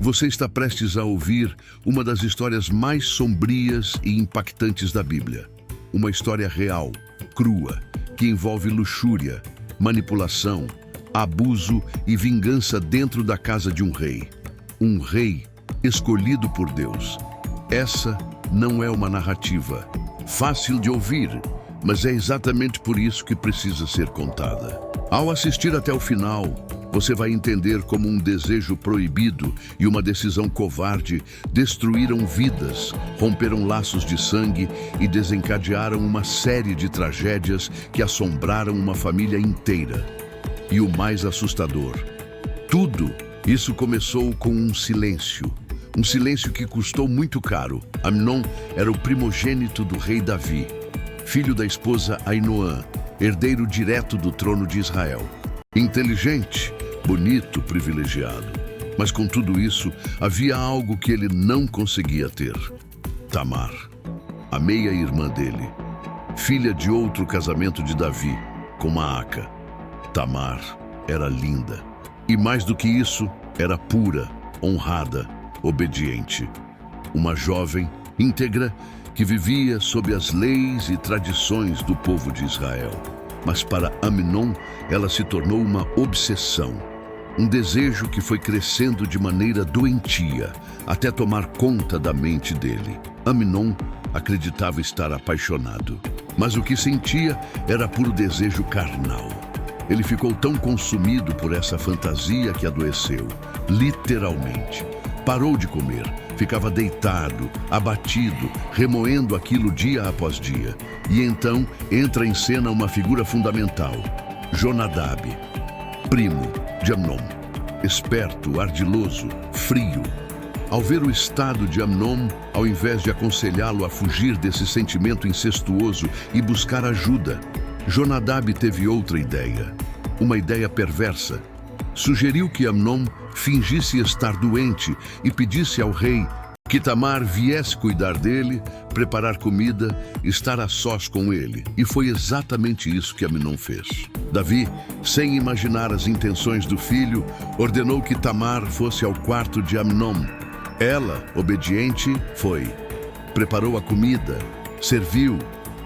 Você está prestes a ouvir uma das histórias mais sombrias e impactantes da Bíblia. Uma história real, crua, que envolve luxúria, manipulação, abuso e vingança dentro da casa de um rei. Um rei escolhido por Deus. Essa não é uma narrativa fácil de ouvir, mas é exatamente por isso que precisa ser contada. Ao assistir até o final, você vai entender como um desejo proibido e uma decisão covarde destruíram vidas, romperam laços de sangue e desencadearam uma série de tragédias que assombraram uma família inteira. E o mais assustador, tudo isso começou com um silêncio. Um silêncio que custou muito caro. Amnon era o primogênito do rei Davi, filho da esposa Ainoã, herdeiro direto do trono de Israel. Inteligente, bonito, privilegiado. Mas com tudo isso, havia algo que ele não conseguia ter. Tamar, a meia-irmã dele, filha de outro casamento de Davi, com Maaca. Tamar era linda. E mais do que isso, era pura, honrada, obediente. Uma jovem íntegra que vivia sob as leis e tradições do povo de Israel. Mas para Amnon, ela se tornou uma obsessão. Um desejo que foi crescendo de maneira doentia, até tomar conta da mente dele. Amnon acreditava estar apaixonado, mas o que sentia era puro desejo carnal. Ele ficou tão consumido por essa fantasia que adoeceu, literalmente. Parou de comer, ficava deitado, abatido, remoendo aquilo dia após dia. E então entra em cena uma figura fundamental, Jonadab, primo de Amnon. Esperto, ardiloso, frio. Ao ver o estado de Amnon, ao invés de aconselhá-lo a fugir desse sentimento incestuoso e buscar ajuda, Jonadab teve outra ideia, uma ideia perversa. Sugeriu que Amnon fingisse estar doente e pedisse ao rei que Tamar viesse cuidar dele, preparar comida, estar a sós com ele. E foi exatamente isso que Amnon fez. Davi, sem imaginar as intenções do filho, ordenou que Tamar fosse ao quarto de Amnon. Ela, obediente, foi. Preparou a comida, serviu,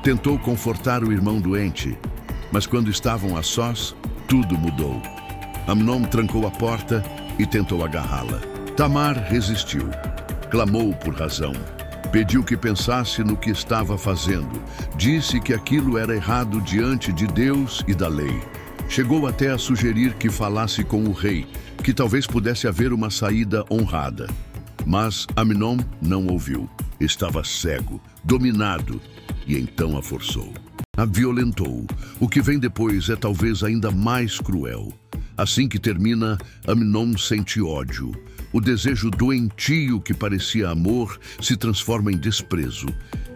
tentou confortar o irmão doente. Mas quando estavam a sós, tudo mudou. Amnon trancou a porta e tentou agarrá-la. Tamar resistiu. Clamou por razão. Pediu que pensasse no que estava fazendo. Disse que aquilo era errado diante de Deus e da lei. Chegou até a sugerir que falasse com o rei, que talvez pudesse haver uma saída honrada. Mas Amnon não ouviu. Estava cego, dominado, e então a forçou. A violentou. O que vem depois é talvez ainda mais cruel. Assim que termina, Amnon sente ódio. O desejo doentio que parecia amor se transforma em desprezo.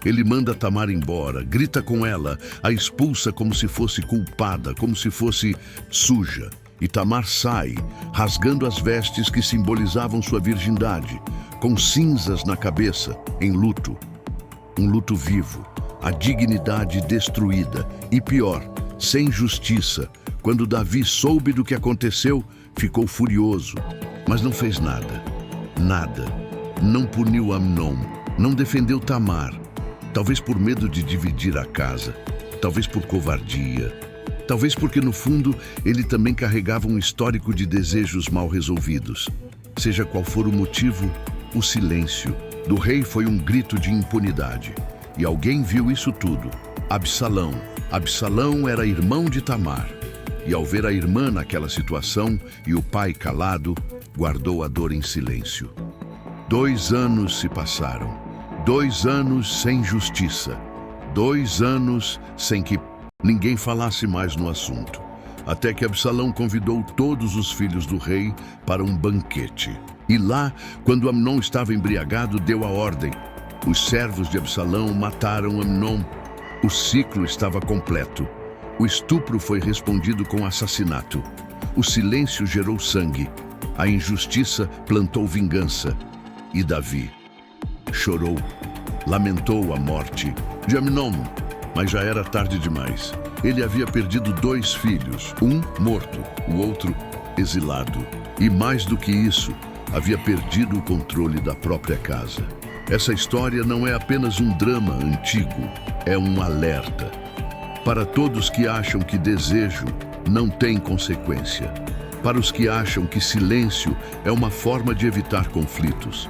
Ele manda Tamar embora, grita com ela, a expulsa como se fosse culpada, como se fosse suja. E Tamar sai, rasgando as vestes que simbolizavam sua virgindade, com cinzas na cabeça, em luto. Um luto vivo, a dignidade destruída e pior, sem justiça. Quando Davi soube do que aconteceu, ficou furioso, mas não fez nada. Nada. Não puniu Amnon, não defendeu Tamar. Talvez por medo de dividir a casa, talvez por covardia, talvez porque no fundo ele também carregava um histórico de desejos mal resolvidos. Seja qual for o motivo, o silêncio do rei foi um grito de impunidade. E alguém viu isso tudo. Absalão. Absalão era irmão de Tamar. E ao ver a irmã naquela situação e o pai calado, guardou a dor em silêncio. 2 anos se passaram. 2 anos sem justiça. 2 anos sem que ninguém falasse mais no assunto. Até que Absalão convidou todos os filhos do rei para um banquete. E lá, quando Amnon estava embriagado, deu a ordem. Os servos de Absalão mataram Amnon. O ciclo estava completo. O estupro foi respondido com assassinato. O silêncio gerou sangue. A injustiça plantou vingança. E Davi chorou, lamentou a morte de Amnon, mas já era tarde demais. Ele havia perdido 2 filhos, um morto, o outro exilado. E mais do que isso, havia perdido o controle da própria casa. Essa história não é apenas um drama antigo, é um alerta. Para todos que acham que desejo não tem consequência. Para os que acham que silêncio é uma forma de evitar conflitos.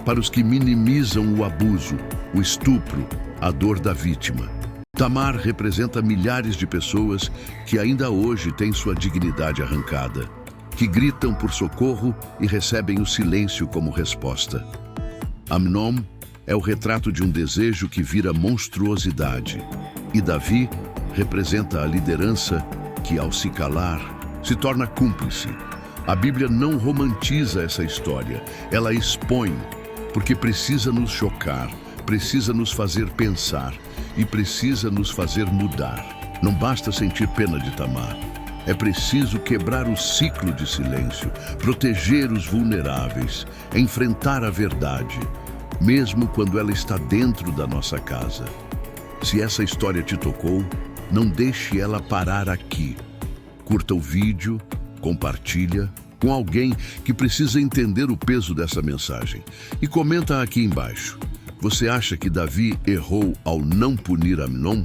Para os que minimizam o abuso, o estupro, a dor da vítima. Tamar representa milhares de pessoas que ainda hoje têm sua dignidade arrancada, que gritam por socorro e recebem o silêncio como resposta. Amnon é o retrato de um desejo que vira monstruosidade, e Davi representa a liderança que, ao se calar, se torna cúmplice. A Bíblia não romantiza essa história, ela expõe, porque precisa nos chocar, precisa nos fazer pensar e precisa nos fazer mudar. Não basta sentir pena de Tamar. É preciso quebrar o ciclo de silêncio, proteger os vulneráveis, enfrentar a verdade, mesmo quando ela está dentro da nossa casa. Se essa história te tocou, não deixe ela parar aqui. Curta o vídeo, compartilha com alguém que precisa entender o peso dessa mensagem. E comenta aqui embaixo. Você acha que Davi errou ao não punir Amnon?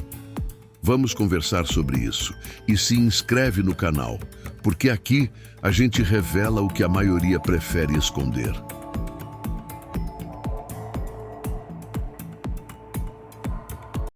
Vamos conversar sobre isso. E se inscreve no canal, porque aqui a gente revela o que a maioria prefere esconder.